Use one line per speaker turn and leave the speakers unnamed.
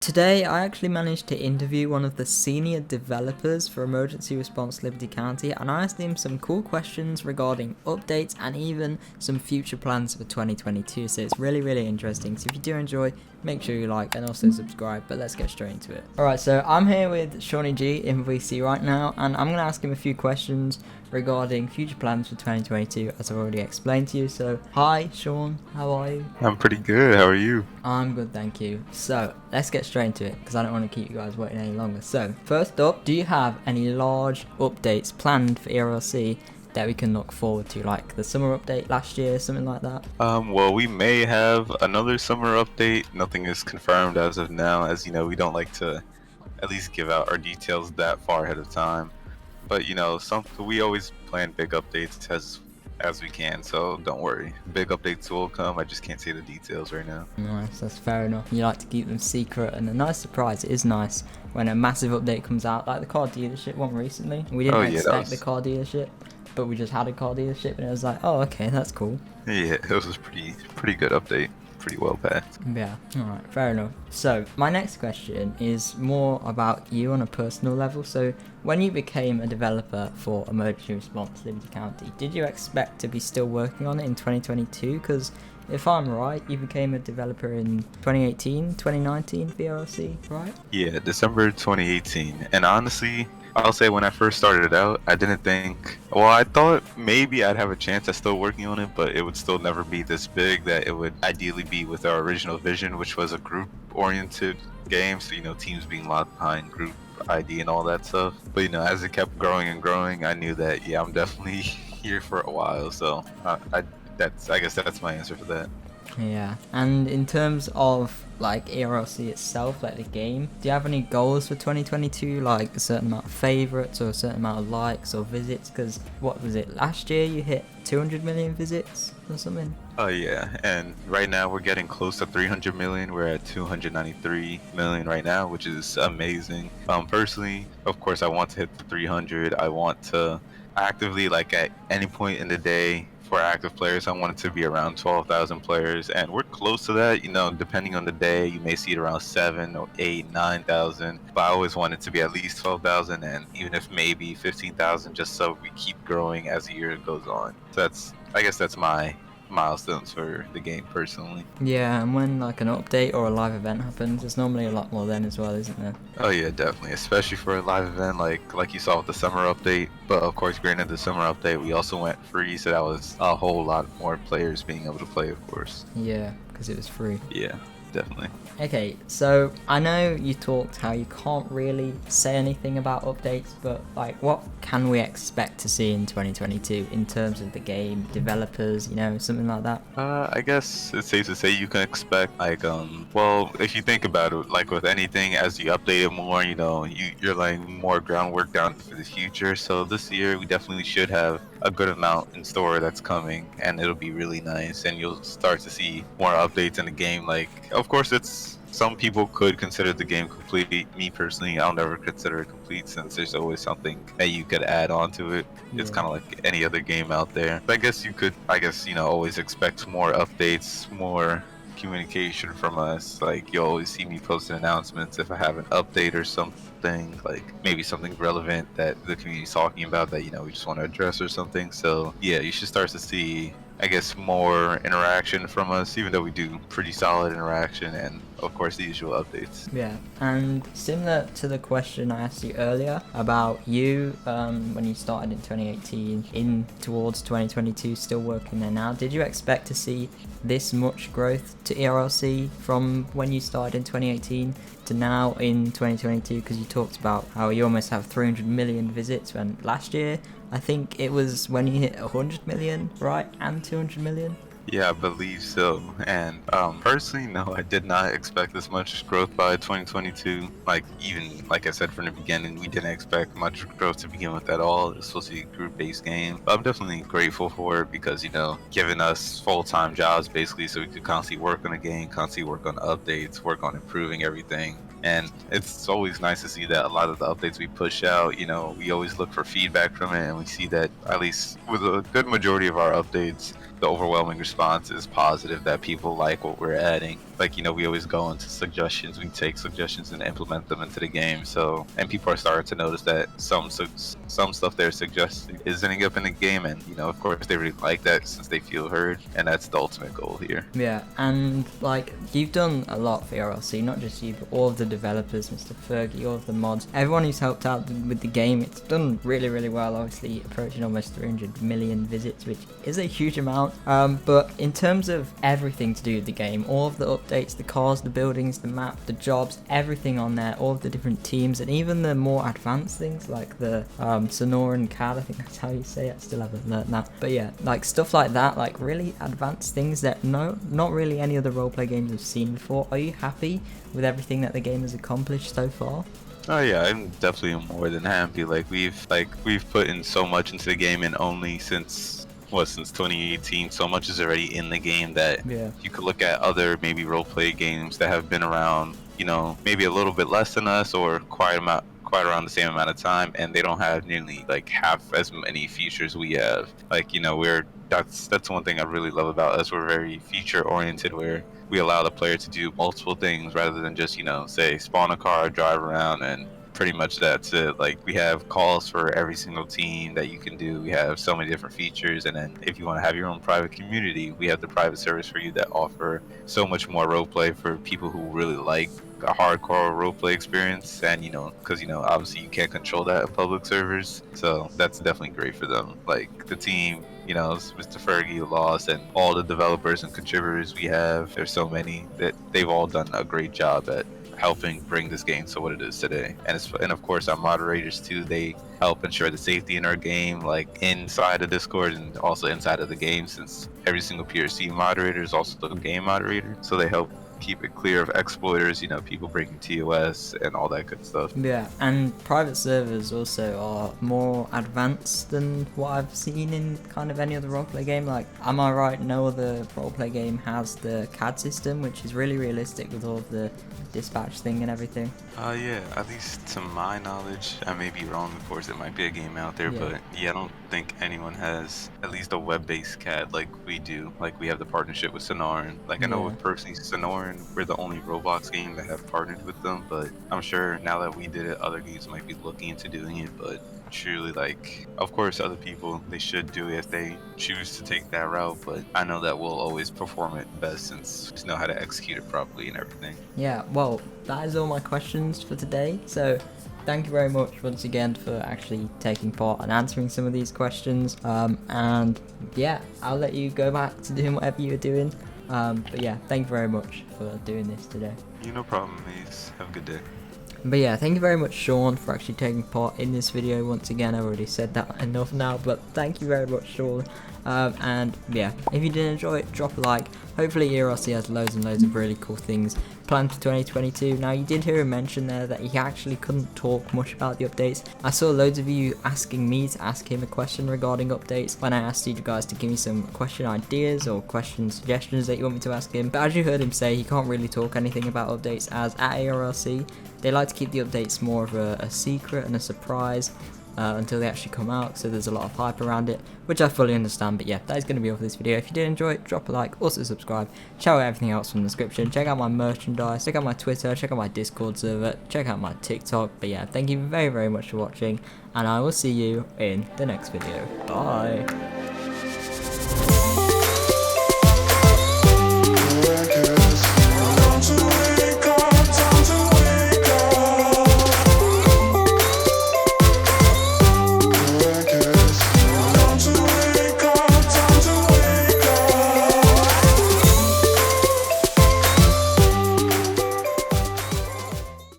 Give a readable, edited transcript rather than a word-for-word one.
Today, I actually managed to interview one of the senior developers for Emergency Response Liberty County, and I asked him some cool questions regarding updates and even some future plans for 2022, so it's really interesting. So if you do enjoy, make sure you like and also subscribe, but let's get straight into it. Alright, so I'm here with Shawnee G in VC right now, and I'm going to ask him a few questions regarding future plans for 2022, as I've already explained to you. So, hi Sean, how are you?
I'm pretty good. How are you?
I'm good, thank you. So, let's get straight into it, because I don't want to keep you guys waiting any longer. So, first up, do you have any large updates planned for Erlc that we can look forward to, like the summer update last year, something like that?
Well, we may have another summer update. Nothing is confirmed as of now, as you know, we don't like to at least give out our details that far ahead of time. But you know, we always plan big updates as we can, so don't worry. Big updates will come. I just can't say the details right now.
Nice, that's fair enough. You like to keep them secret, and a nice surprise. It is nice when a massive update comes out, like the car dealership one recently. We didn't
Oh yeah,
expect the car dealership, but we just had a car dealership, and it was like, oh, okay, that's cool.
yeah, it was a pretty good update. Pretty well packed.
Yeah, alright, fair enough. So, my next question is more about you on a personal level. So, when you became a developer for Emergency Response Liberty County, did you expect to be still working on it in 2022? Because if I'm right, you became a developer in 2018, 2019 for Erlc, right?
Yeah, December 2018. And honestly, I'll say when I first started out, I didn't think, well, I thought maybe I'd have a chance at still working on it, but it would still never be this big, that it would ideally be with our original vision, which was a group-oriented game. So, you know, teams being locked behind group ID and all that stuff. But, you know, as it kept growing and growing, I knew that, yeah, I'm definitely here for a while. So I guess that's my answer for that.
Yeah, and in terms of like Erlc itself, like the game, do you have any goals for 2022, like a certain amount of favorites or a certain amount of likes or visits? Because what was it, last year you hit 200 million visits or something?
Oh yeah, and right now we're getting close to 300 million. We're at 293 million right now, which is amazing. Personally, of course, I want to hit the 300. I want to actively, like at any point in the day, for active players, I want it to be around 12,000 players, and we're close to that. You know, depending on the day, you may see it around 7 or 8, 9,000. But I always want it to be at least 12,000, and even if maybe 15,000, just so we keep growing as the year goes on. So I guess that's my milestones for the game personally.
Yeah, and when like an update or a live event happens, there's normally a lot more then as well, isn't there?
Oh yeah, definitely, especially for a live event like you saw with the summer update. But of course, granted, the summer update we also went free, so that was a whole lot more players being able to play, of course.
Yeah, because it was free.
Yeah, definitely.
Okay, so I know you talked how you can't really say anything about updates, but like what can we expect to see in 2022 in terms of the game, developers, you know, something like that?
I guess it's safe to say you can expect like well, if you think about it, like with anything, as you update it more, you know, you're laying more groundwork down for the future. So this year we definitely should have a good amount in store that's coming, and it'll be really nice, and you'll start to see more updates in the game. Like, of course, it's some people could consider the game complete. Me personally, I'll never consider it complete, since there's always something that you could add on to it. It's
Yeah.
kind of like any other game out there. But I guess, you know, always expect more updates, more communication from us. Like, you'll always see me posting announcements if I have an update or something, like maybe something relevant that the community's talking about that, you know, we just want to address or something. So yeah, you should start to see, I guess, more interaction from us, even though we do pretty solid interaction, and of course the usual updates.
Yeah, and similar to the question I asked you earlier about you when you started in 2018 in towards 2022, still working there now, did you expect to see this much growth to Erlc from when you started in 2018 to now in 2022? Because you talked about how you almost have 300 million visits, when last year I think it was when you hit 100 million, right? And 200 million?
Yeah, I believe so. And personally, no, I did not expect this much growth by 2022. Like, even like I said from the beginning, we didn't expect much growth to begin with at all. It's supposed to be a group-based game. But I'm definitely grateful for it, because, you know, giving us full-time jobs basically, so we could constantly work on the game, constantly work on updates, work on improving everything. And it's always nice to see that a lot of the updates we push out, you know, we always look for feedback from it, and we see that at least with a good majority of our updates, the overwhelming response is positive, that people like what we're adding. like, we always go into suggestions. We take suggestions and implement them into the game. So, and people are starting to notice that some stuff they're suggesting is ending up in the game, and of course they really like that since they feel heard, and that's the ultimate goal here.
Yeah, and like you've done a lot for Erlc, not just you, but all of the developers, Mr. Fergie, all of the mods, everyone who's helped out with the game. It's done really, really well. Obviously, approaching almost 300 million visits, which is a huge amount. But in terms of everything to do with the game, all of the updates, the cars, the buildings, the map, the jobs, everything on there, all of the different teams, and even the more advanced things like the Sonoran CAD, I think that's how you say it. I still haven't learned that. But yeah, like stuff like that, like really advanced things that not really any other roleplay games have seen before. Are you happy with everything that the game has accomplished so far?
Oh yeah, I'm definitely more than happy. We've put in so much into the game, and only since 2018, so much is already in the game that you could look at other maybe roleplay games that have been around, maybe a little bit less than us or quite around the same amount of time, and they don't have nearly half as many features we have. That's one thing I really love about us. We're very feature oriented, where we allow the player to do multiple things rather than just say spawn a car, drive around, and pretty much that's it. We have calls for every single team that you can do. We have so many different features, and then if you want to have your own private community, we have the private servers for you that offer so much more roleplay for people who really like a hardcore roleplay experience. And because obviously you can't control that in public servers, so that's definitely great for them. The team, Mr. Fergie, Lost, and all the developers and contributors we have, there's so many that they've all done a great job at helping bring this game to what it is today. And of course our moderators too, they help ensure the safety in our game, inside of Discord and also inside of the game, since every single PRC moderator is also the game moderator, so they help keep it clear of exploiters, people breaking TOS and all that good stuff.
Yeah, and private servers also are more advanced than what I've seen in kind of any other roleplay game. Am I right? No other roleplay game has the CAD system, which is really realistic with all of the dispatch thing and everything.
Yeah, at least to my knowledge. I may be wrong, of course, there might be a game out there, but yeah, I don't think anyone has at least a web-based CAD like we do. We have the partnership with Sonoran. I know with personally Sonoran, we're the only Roblox game that have partnered with them, but I'm sure now that we did it, other games might be looking into doing it. But truly, of course other people, they should do it if they choose to take that route, but I know that we'll always perform it best since we know how to execute it properly and everything.
Yeah, well, that is all my questions for today, so thank you very much once again for actually taking part and answering some of these questions. And yeah, I'll let you go back to doing whatever you're doing. But yeah, thank you very much for doing this today.
No problem, Maze. Have a good day.
But yeah, thank you very much, Sean, for actually taking part in this video. Once again, I've already said that enough now, but thank you very much, Sean. And yeah, if you did enjoy it, drop a like. Hopefully Erlc has loads and loads of really cool things planned for 2022. Now, you did hear him mention there that he actually couldn't talk much about the updates. I saw loads of you asking me to ask him a question regarding updates when I asked you guys to give me some question ideas or question suggestions that you want me to ask him. But as you heard him say, he can't really talk anything about updates, as at Erlc they like to keep the updates more of a secret and a surprise until they actually come out, so there's a lot of hype around it, which I fully understand. But yeah, that is going to be all for this video. If you did enjoy it, drop a like, also subscribe, check out everything else from the description, check out my merchandise, check out my Twitter, check out my Discord server, check out my TikTok. But yeah, thank you very, very much for watching, and I will see you in the next video. Bye.